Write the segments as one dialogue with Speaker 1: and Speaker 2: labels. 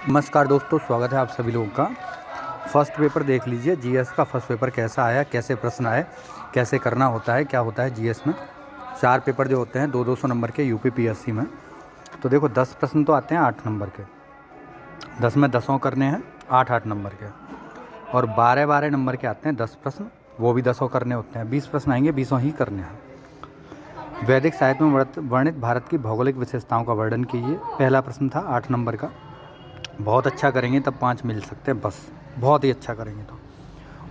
Speaker 1: नमस्कार दोस्तों, स्वागत है आप सभी लोगों का। फर्स्ट पेपर देख लीजिए। जीएस का फर्स्ट पेपर कैसा आया, कैसे प्रश्न आए, कैसे करना होता है, क्या होता है जीएस में। 4 पेपर जो होते हैं 200 नंबर के यूपी पीएससी में। तो देखो 10 प्रश्न तो आते हैं 8 नंबर के, 10 में 10 करने हैं 8 नंबर के, और 12 नंबर के आते हैं 10 प्रश्न, वो भी 10 करने होते हैं। 20 प्रश्न आएंगे, 20 ही करने हैं। वैदिक साहित्य में वर्णित भारत की भौगोलिक विशेषताओं का वर्णन कीजिए। पहला प्रश्न था 8 नंबर का। बहुत अच्छा करेंगे तब 5 मिल सकते हैं बस, बहुत ही अच्छा करेंगे तो।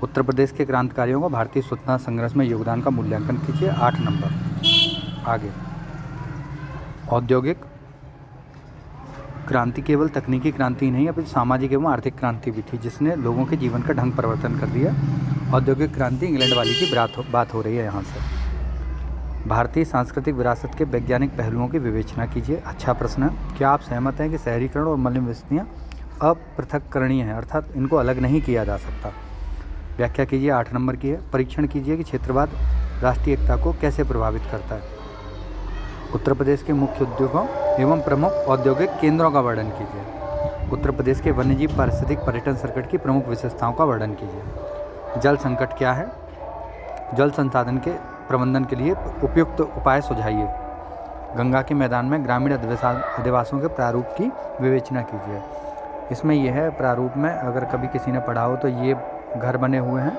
Speaker 1: उत्तर प्रदेश के क्रांतिकारियों को भारतीय स्वतंत्रता संघर्ष में योगदान का मूल्यांकन कीजिए, 8 नंबर। आगे, औद्योगिक क्रांति केवल तकनीकी क्रांति नहीं अपितु सामाजिक एवं आर्थिक क्रांति भी थी, जिसने लोगों के जीवन का ढंग परिवर्तन कर दिया। औद्योगिक क्रांति इंग्लैंड वाली की बात हो रही है यहाँ से। भारतीय सांस्कृतिक विरासत के वैज्ञानिक पहलुओं की विवेचना कीजिए। अच्छा प्रश्न है। क्या आप सहमत हैं कि शहरीकरण और मलिन बस्तियाँ अपृथककरणीय हैं, अर्थात इनको अलग नहीं किया जा सकता? व्याख्या कीजिए, 8 नंबर की है। परीक्षण कीजिए कि क्षेत्रवाद राष्ट्रीय एकता को कैसे प्रभावित करता है। उत्तर प्रदेश के मुख्य उद्योगों एवं प्रमुख औद्योगिक केंद्रों का वर्णन कीजिए। उत्तर प्रदेश के वन्यजीव पारिस्थितिक पर्यटन सर्किट की प्रमुख विशेषताओं का वर्णन कीजिए। जल संकट क्या है? जल संसाधन के प्रबंधन के लिए उपयुक्त उपाय सुझाइए। गंगा के मैदान में ग्रामीण अधिवासों के प्रारूप की विवेचना कीजिए। इसमें यह है, प्रारूप में अगर कभी किसी ने पढ़ा हो तो ये घर बने हुए हैं,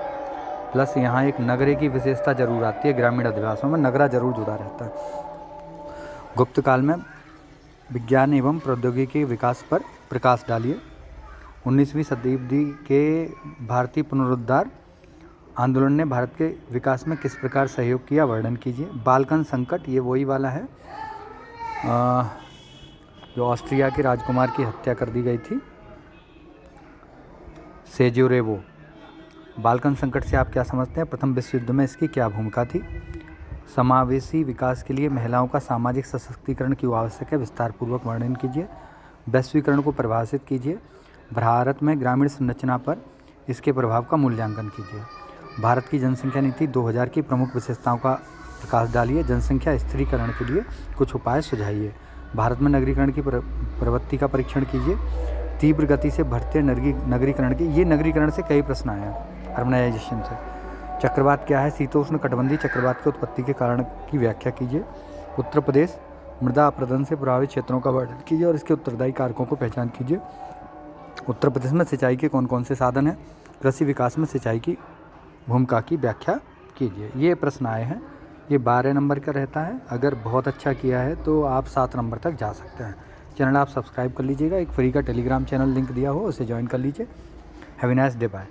Speaker 1: प्लस यहाँ एक नगरे की विशेषता जरूर आती है। ग्रामीण अधिवासों में नगरा जरूर जुड़ा रहता है। गुप्त काल में विज्ञान एवं प्रौद्योगिकी के विकास पर प्रकाश डालिए। 19वीं शताब्दी के भारतीय पुनरुद्धार आंदोलन ने भारत के विकास में किस प्रकार सहयोग किया, वर्णन कीजिए। बाल्कन संकट, ये वही वाला है जो ऑस्ट्रिया के राजकुमार की हत्या कर दी गई थी, सेजोरेवो। बाल्कन संकट से आप क्या समझते हैं? प्रथम विश्व युद्ध में इसकी क्या भूमिका थी? समावेशी विकास के लिए महिलाओं का सामाजिक सशक्तिकरण क्यों आवश्यक है, विस्तार पूर्वक वर्णन कीजिए। वैश्वीकरण को परिभाषित कीजिए। भारत में ग्रामीण संरचना पर इसके प्रभाव का मूल्यांकन कीजिए। भारत की जनसंख्या नीति 2000 की प्रमुख विशेषताओं का प्रकाश डालिए। जनसंख्या स्थिरीकरण के लिए कुछ उपाय सुझाइए। भारत में नगरीकरण की प्रवृत्ति का परीक्षण कीजिए। तीव्र गति से बढ़ते नगरीकरण के, ये नगरीकरण से कई प्रश्न आए हैं, अर्बनाइजेशन से। चक्रवात क्या है? शीतोष्ण कटिबंधीय चक्रवात की उत्पत्ति के कारण की व्याख्या कीजिए। उत्तर प्रदेश मृदा अपरदन से प्रभावित क्षेत्रों का वर्णन कीजिए और इसके उत्तरदायी कारकों को पहचान कीजिए। उत्तर प्रदेश में सिंचाई के कौन कौन से साधन हैं? कृषि विकास में सिंचाई की भूमिका की व्याख्या कीजिए। ये प्रश्न आए हैं। ये 12 नंबर का रहता है। अगर बहुत अच्छा किया है तो आप 7 नंबर तक जा सकते हैं। चैनल आप सब्सक्राइब कर लीजिएगा। एक फ्री का टेलीग्राम चैनल लिंक दिया हो, उसे ज्वाइन कर लीजिए। Have a nice day, bye.